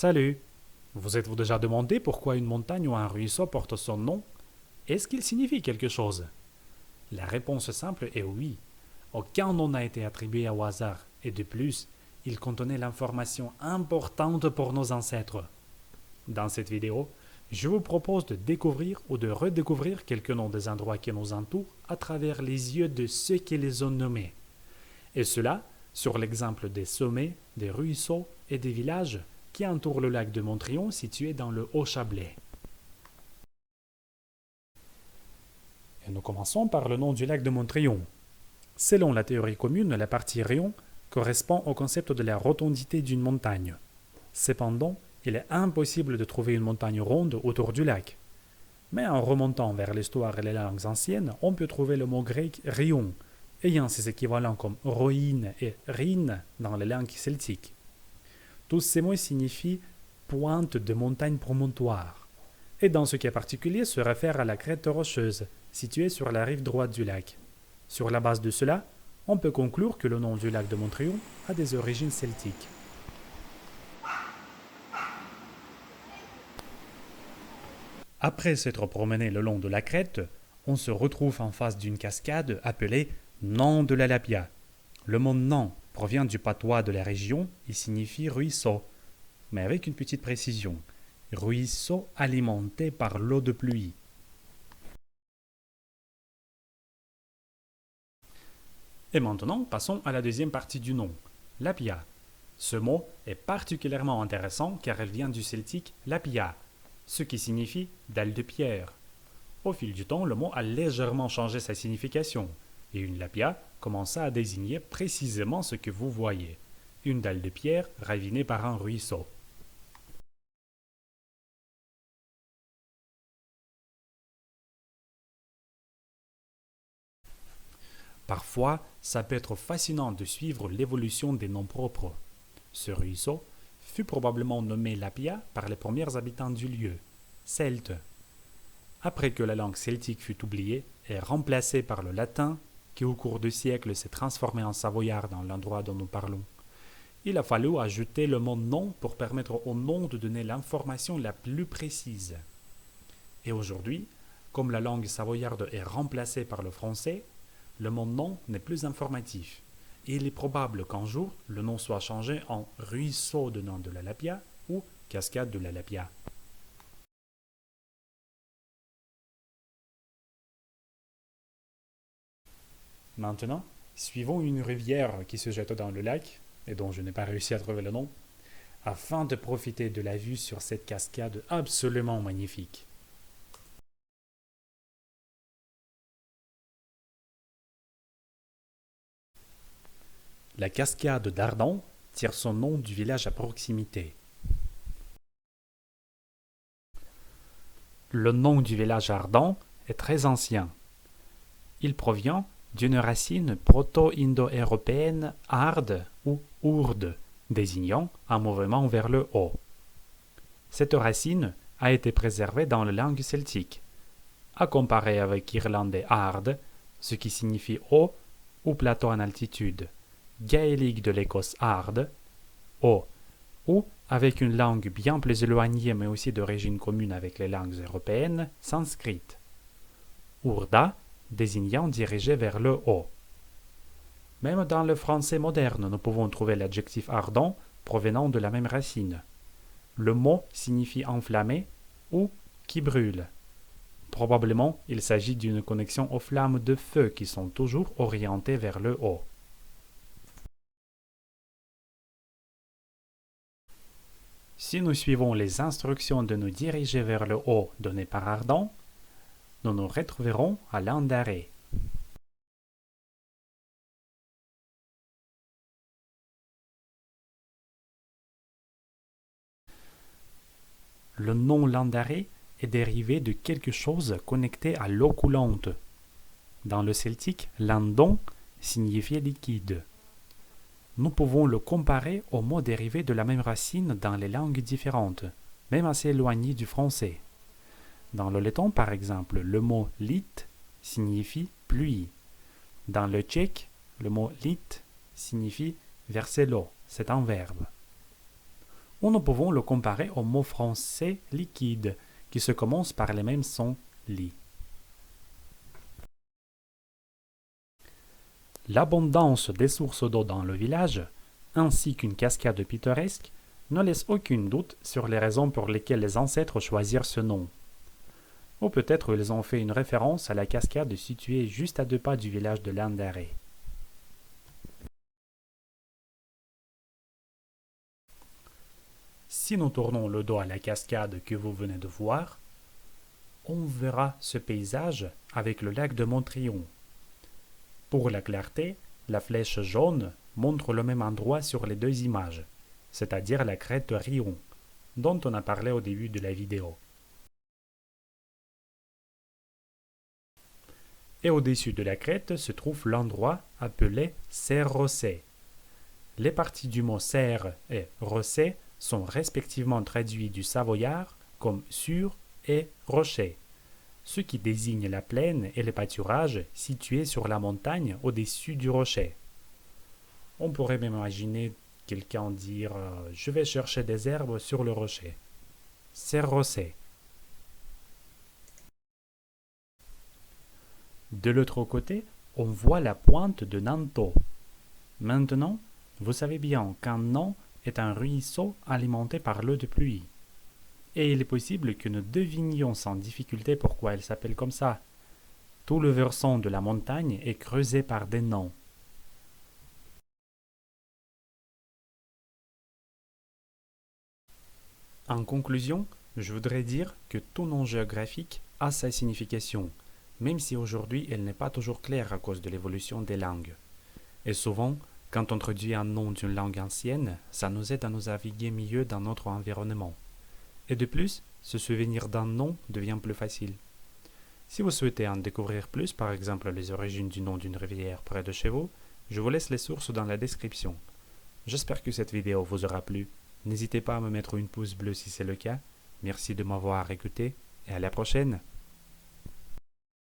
Salut! Vous êtes-vous déjà demandé pourquoi une montagne ou un ruisseau porte son nom? Est-ce qu'il signifie quelque chose? La réponse simple est oui. Aucun nom n'a été attribué au hasard, et de plus, il contenait l'information importante pour nos ancêtres. Dans cette vidéo, je vous propose de découvrir ou de redécouvrir quelques noms des endroits qui nous entourent à travers les yeux de ceux qui les ont nommés. Et cela sur l'exemple des sommets, des ruisseaux et des villages qui entourent le lac de Montrion situé dans le Haut-Chablais. Et nous commençons par le nom du lac de Montrion. Selon la théorie commune, la partie rayon correspond au concept de la rotondité d'une montagne. Cependant, il est impossible de trouver une montagne ronde autour du lac. Mais en remontant vers l'histoire et les langues anciennes, on peut trouver le mot grec rayon, ayant ses équivalents comme roïne et rine dans les langues celtiques. Tous ces mots signifient pointe de montagne promontoire, et dans ce cas particulier se réfèrent à la crête rocheuse située sur la rive droite du lac. Sur la base de cela, on peut conclure que le nom du lac de Montrion a des origines celtiques. Après s'être promené le long de la crête, on se retrouve en face d'une cascade appelée Nom de la Lapia. Le mot Nom provient du patois de la région et signifie ruisseau, mais avec une petite précision. Ruisseau alimenté par l'eau de pluie. Et maintenant, passons à la deuxième partie du nom, Lapia. Ce mot est particulièrement intéressant car elle vient du celtique lapia, ce qui signifie dalle de pierre. Au fil du temps, le mot a légèrement changé sa signification, et une lapia commença à désigner précisément ce que vous voyez, une dalle de pierre ravinée par un ruisseau. Parfois, ça peut être fascinant de suivre l'évolution des noms propres. Ce ruisseau fut probablement nommé Lapia par les premiers habitants du lieu, Celtes. Après que la langue celtique fut oubliée et remplacée par le latin, qui au cours du siècle s'est transformé en savoyard dans l'endroit dont nous parlons, il a fallu ajouter le mot nom pour permettre au nom de donner l'information la plus précise. Et aujourd'hui, comme la langue savoyarde est remplacée par le français, le mot nom n'est plus informatif. Et il est probable qu'un jour, le nom soit changé en ruisseau de nom de la Lapia ou cascade de la Lapia. Maintenant, suivons une rivière qui se jette dans le lac, et dont je n'ai pas réussi à trouver le nom, afin de profiter de la vue sur cette cascade absolument magnifique. La cascade d'Ardent tire son nom du village à proximité. Le nom du village Ardent est très ancien. Il provient d'une racine proto-indo-européenne arde ou ourde, désignant un mouvement vers le haut. Cette racine a été préservée dans la langue celtique, à comparer avec irlandais arde, ce qui signifie haut ou plateau en altitude, gaélique de l'Écosse arde, haut, ou avec une langue bien plus éloignée mais aussi d'origine commune avec les langues européennes, sanskrit. Ourda, désignant dirigé vers le haut. Même dans le français moderne, nous pouvons trouver l'adjectif ardent provenant de la même racine. Le mot signifie enflammé ou qui brûle. Probablement, il s'agit d'une connexion aux flammes de feu qui sont toujours orientées vers le haut. Si nous suivons les instructions de nous diriger vers le haut données par Ardent, nous nous retrouverons à Landaré. Le nom Landaré est dérivé de quelque chose connecté à l'eau coulante. Dans le celtique, landon signifiait liquide. Nous pouvons le comparer aux mots dérivés de la même racine dans les langues différentes, même assez éloignées du français. Dans le letton, par exemple, le mot lit signifie pluie. Dans le tchèque, le mot lit signifie verser l'eau, c'est un verbe. ou nous pouvons le comparer au mot français liquide, qui se commence par les mêmes sons li. L'abondance des sources d'eau dans le village, ainsi qu'une cascade pittoresque, ne laisse aucun doute sur les raisons pour lesquelles les ancêtres choisirent ce nom. Ou peut-être ils ont fait une référence à la cascade située juste à 2 pas du village de Landare. Si nous tournons le dos à la cascade que vous venez de voir, on verra ce paysage avec le lac de Montrion. Pour la clarté, la flèche jaune montre le même endroit sur les 2 images, c'est-à-dire la crête de Rion, dont on a parlé au début de la vidéo. Et au-dessus de la crête se trouve l'endroit appelé Serre-Rossé. Les parties du mot serre et rossé sont respectivement traduits du savoyard comme sur et rocher, ce qui désigne la plaine et les pâturages situés sur la montagne au-dessus du rocher. On pourrait même imaginer quelqu'un dire « Je vais chercher des herbes sur le rocher ». Serre-Rossé. De l'autre côté, on voit la pointe de Nanto. Maintenant, vous savez bien qu'un nom est un ruisseau alimenté par l'eau de pluie. Et il est possible que nous devinions sans difficulté pourquoi elle s'appelle comme ça. Tout le versant de la montagne est creusé par des noms. En conclusion, je voudrais dire que tout nom géographique a sa signification, même si aujourd'hui elle n'est pas toujours claire à cause de l'évolution des langues. Et souvent, quand on traduit un nom d'une langue ancienne, ça nous aide à nous naviguer mieux dans notre environnement. Et de plus, se souvenir d'un nom devient plus facile. Si vous souhaitez en découvrir plus, par exemple les origines du nom d'une rivière près de chez vous, je vous laisse les sources dans la description. J'espère que cette vidéo vous aura plu. N'hésitez pas à me mettre une pouce bleu si c'est le cas. Merci de m'avoir écouté et à la prochaine.